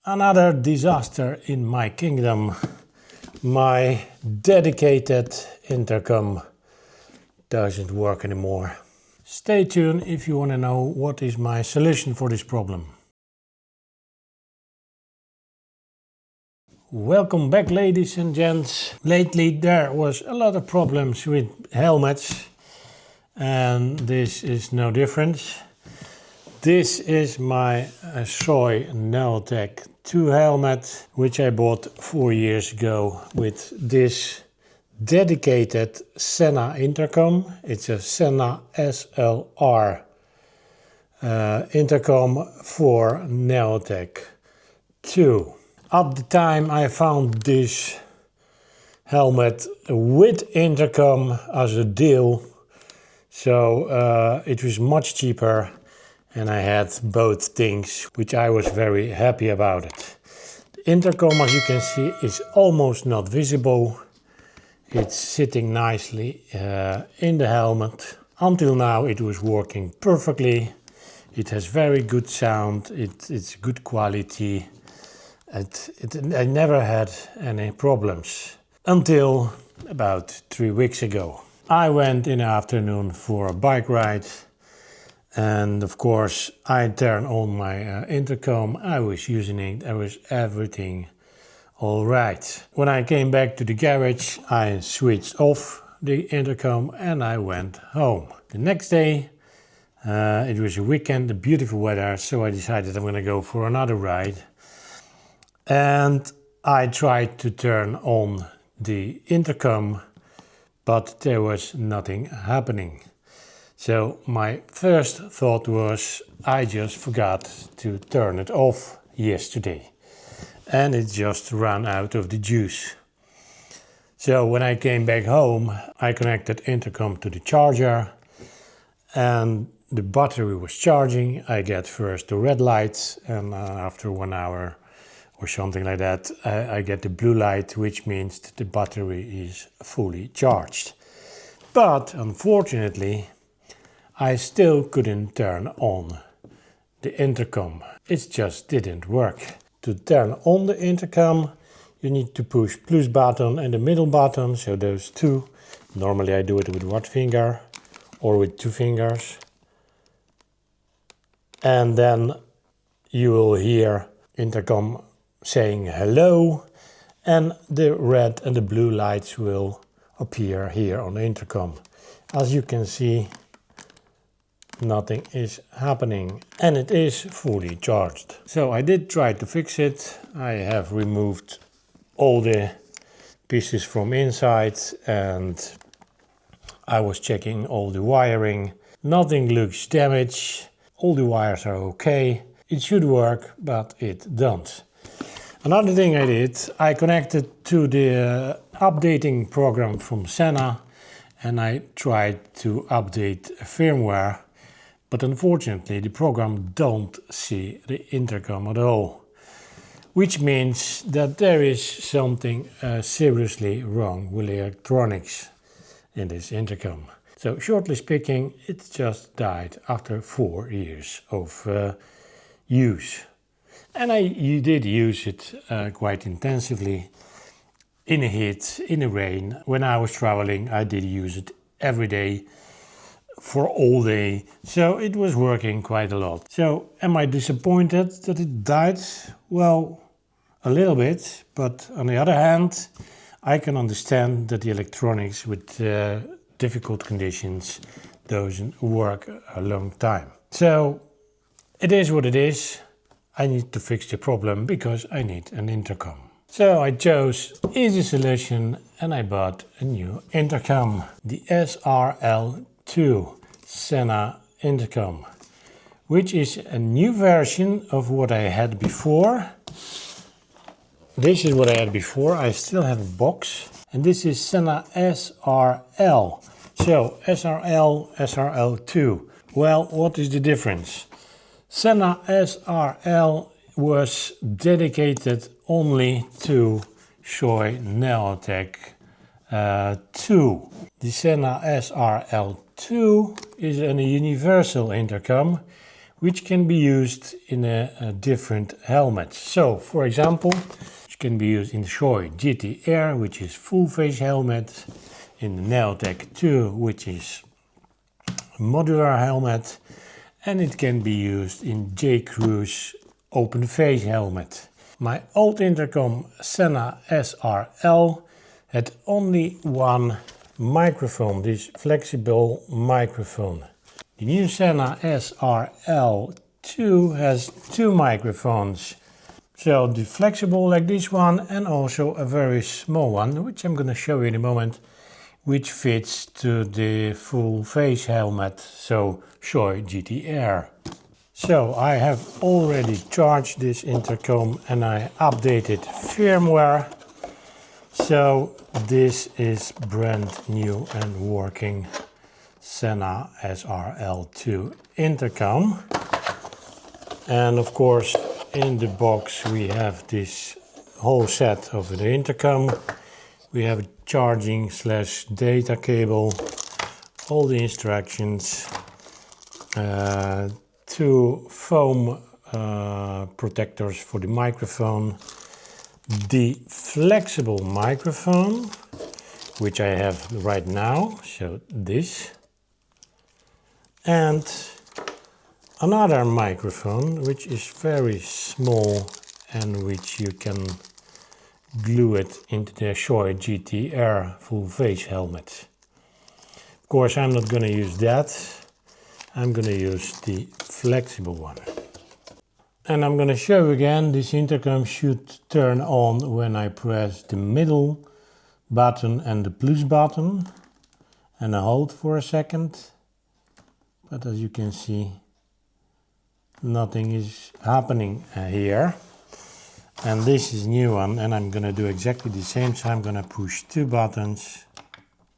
Another disaster in my kingdom. My dedicated intercom doesn't work anymore. Stay tuned if you want to know what is my solution for this problem. Welcome back, ladies and gents. Lately there was a lot of problems with helmets, and this is no different. This is my Soy Neotech 2 helmet, which I bought 4 years ago with this dedicated SENA intercom. It's a SENA SLR intercom for Neotech 2. At the time I found this helmet with intercom as a deal, so it was much cheaper. And I had both things, which I was very happy about it. The intercom, as you can see, is almost not visible. It's sitting nicely in the helmet. Until now it was working perfectly. It has very good sound, it's good quality. I never had any problems. Until about 3 weeks ago. I went in the afternoon for a bike ride. And of course I turned on my intercom. I was using it, there was everything all right. When I came back to the garage, I switched off the intercom and I went home. The next day, it was a weekend, beautiful weather, so I decided I'm going to go for another ride. And I tried to turn on the intercom, but there was nothing happening. So my first thought was, I just forgot to turn it off yesterday. And it just ran out of the juice. So when I came back home, I connected intercom to the charger. And the battery was charging. I get first the red light, and after 1 hour or something like that, I get the blue light, which means that the battery is fully charged. But unfortunately, I still couldn't turn on the intercom. It just didn't work. To turn on the intercom, you need to push plus button and the middle button, so those two. Normally I do it with one finger or with 2 fingers. And then you will hear intercom saying hello, and the red and the blue lights will appear here on the intercom. As you can see, nothing is happening, and it is fully charged. So I did try to fix it. I have removed all the pieces from inside and I was checking all the wiring. Nothing looks damaged. All the wires are okay. It should work, but it don't. Another thing I did, I connected to the updating program from SENA and I tried to update firmware. But unfortunately, the program don't see the intercom at all, which means that there is something seriously wrong with the electronics in this intercom. So shortly speaking, it just died after 4 years of use. And I did use it quite intensively in the heat, in the rain. When I was traveling, I did use it every day. For all day, so it was working quite a lot. So am I disappointed that it died? Well, a little bit, but on the other hand, I can understand that the electronics with difficult conditions doesn't work a long time. So it is what it is. I need to fix the problem because I need an intercom. So I chose easy solution and I bought a new intercom, the SRL2 SENA intercom, which is a new version of what I had before. This is what I had before. I still have a box, and this is SENA SRL. So SRL, SRL2. Well, what is the difference? SENA SRL was dedicated only to Soy Neotech 2. The SENA SRL2 is a universal intercom which can be used in a different helmet. So, for example, it can be used in the Shoei GT-R, which is full face helmet, in the Neotech 2, which is modular helmet, and it can be used in J-Cruise open face helmet. My old Intercom SENA SRL had only one microphone, this flexible microphone. The new SENA SRL 2 has two microphones. So the flexible like this one, and also a very small one, which I'm going to show you in a moment, which fits to the full face helmet, so Shoei GT-R. So I have already charged this intercom and I updated firmware. So this is brand new and working SENA SRL2 intercom. And of course in the box we have this whole set of the intercom. We have a charging / data cable, all the instructions, two foam protectors for the microphone, the flexible microphone, which I have right now, so this, and another microphone which is very small and which you can glue it into the Shoei GT-R full face helmet. Of course I'm not going to use that. I'm going to use the flexible one. And I'm going to show you again, this intercom should turn on when I press the middle button and the plus button and I hold for a second. But as you can see, nothing is happening here. And this is new one, and I'm going to do exactly the same, so I'm going to push two buttons.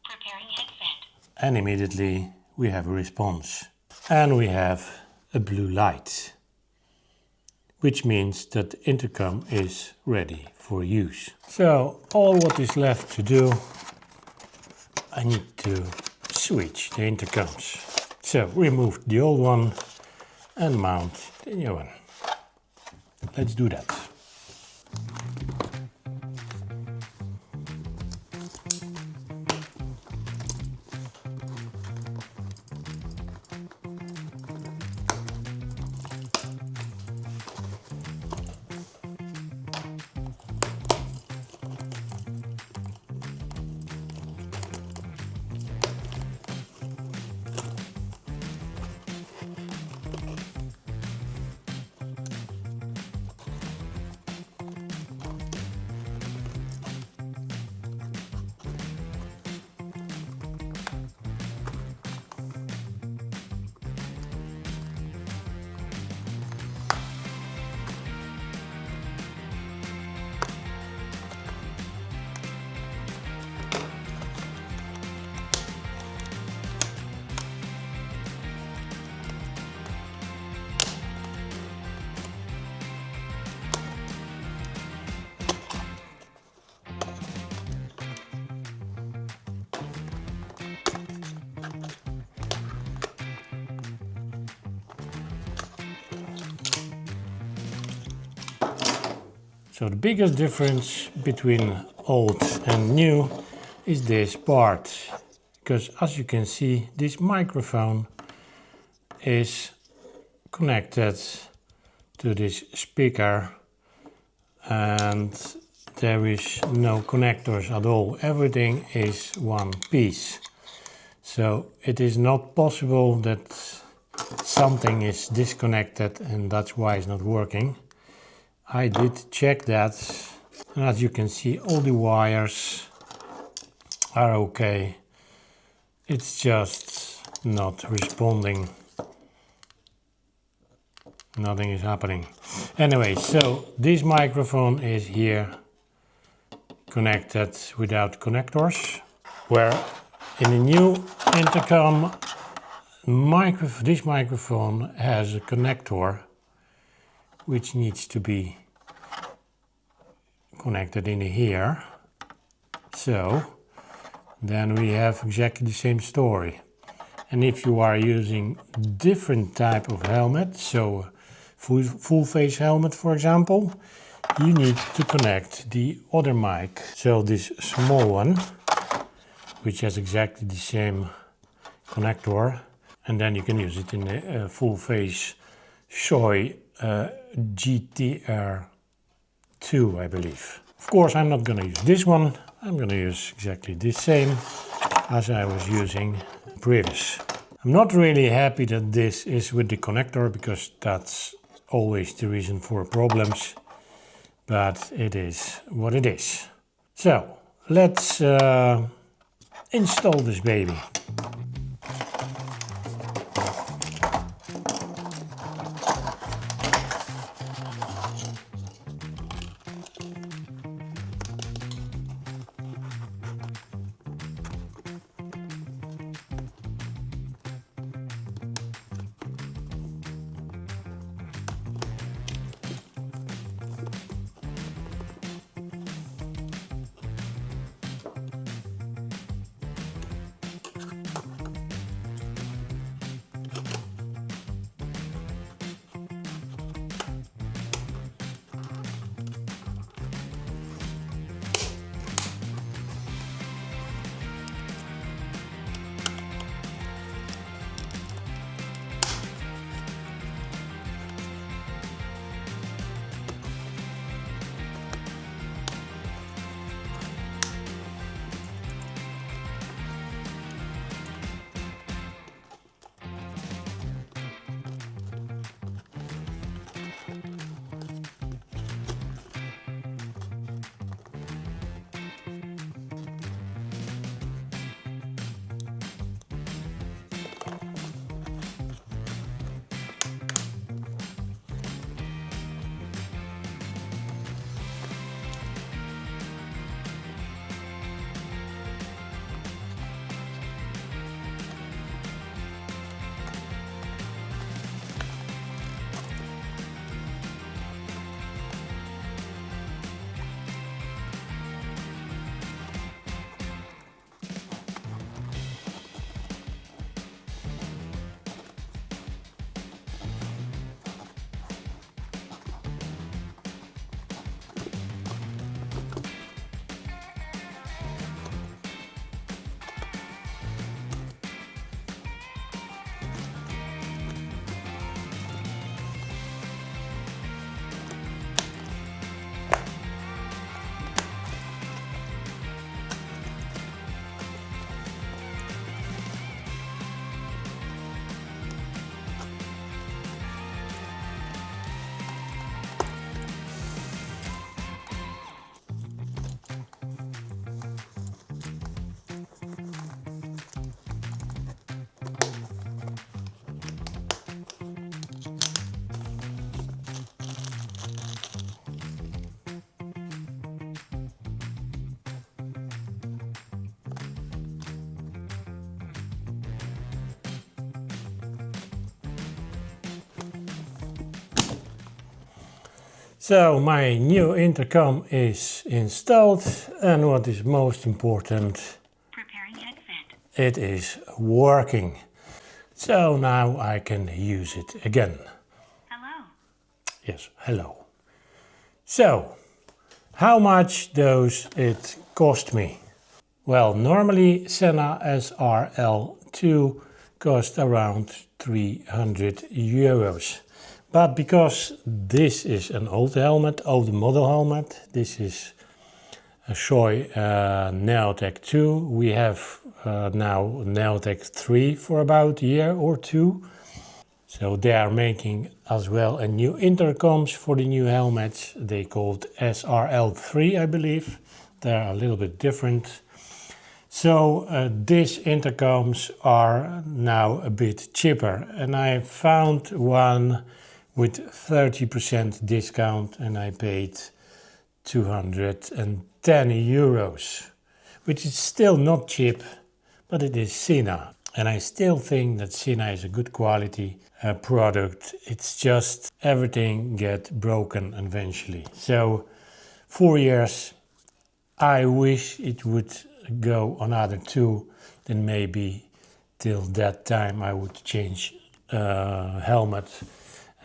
Preparing headset. And immediately we have a response. And we have a blue light, which means that the intercom is ready for use. So all what is left to do, I need to switch the intercoms. So remove the old one and mount the new one. Let's do that. So the biggest difference between old and new is this part, because as you can see, this microphone is connected to this speaker and there is no connectors at all. Everything is one piece. So it is not possible that something is disconnected and that's why it's not working. I did check that, and as you can see, all the wires are okay. It's just not responding. Nothing is happening. Anyway, so this microphone is here connected without connectors, where in the new intercom, this microphone has a connector which needs to be connected in here. So then we have exactly the same story. And if you are using different type of helmet, so full face helmet for example, you need to connect the other mic. So this small one, which has exactly the same connector, and then you can use it in a full face Shoei GTR2, I believe. Of course, I'm not going to use this one. I'm going to use exactly the same as I was using previous. I'm not really happy that this is with the connector, because that's always the reason for problems, but it is what it is. So let's install this baby. So my new intercom is installed, and what is most important, Preparing head vent. it is working. So now I can use it again. Hello. Yes, hello. So, how much does it cost me? Well, normally SENA SRL2 costs around 300 euros. But because this is an old helmet, old model helmet, this is a Shoei Neotech 2. We have now Neotech 3 for about a year or two. So they are making as well a new intercoms for the new helmets. They called SRL3, I believe. They're a little bit different. So these intercoms are now a bit cheaper, and I found one with 30% discount, and I paid 210 euros, which is still not cheap, but it is SENA. And I still think that SENA is a good quality product. It's just everything gets broken eventually. So 4 years, I wish it would go another 2, then maybe till that time I would change helmet,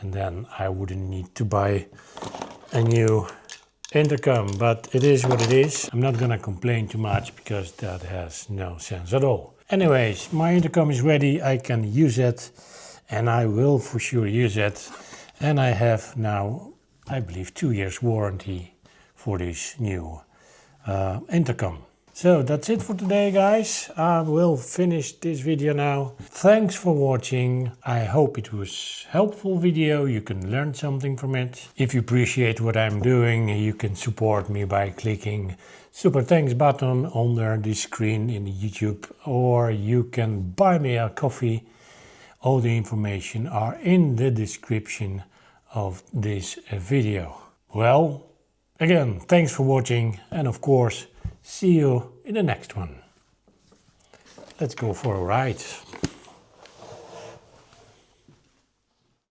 and then I wouldn't need to buy a new intercom, but it is what it is. I'm not gonna complain too much because that has no sense at all. Anyways, my intercom is ready, I can use it, and I will for sure use it. And I have now, I believe, 2 years warranty for this new intercom. So that's it for today, guys. I will finish this video now. Thanks for watching. I hope it was a helpful video. You can learn something from it. If you appreciate what I'm doing, you can support me by clicking super thanks button under the screen in YouTube, or you can buy me a coffee. All the information are in the description of this video. Well, again, thanks for watching, and of course, see you in the next one. Let's go for a ride.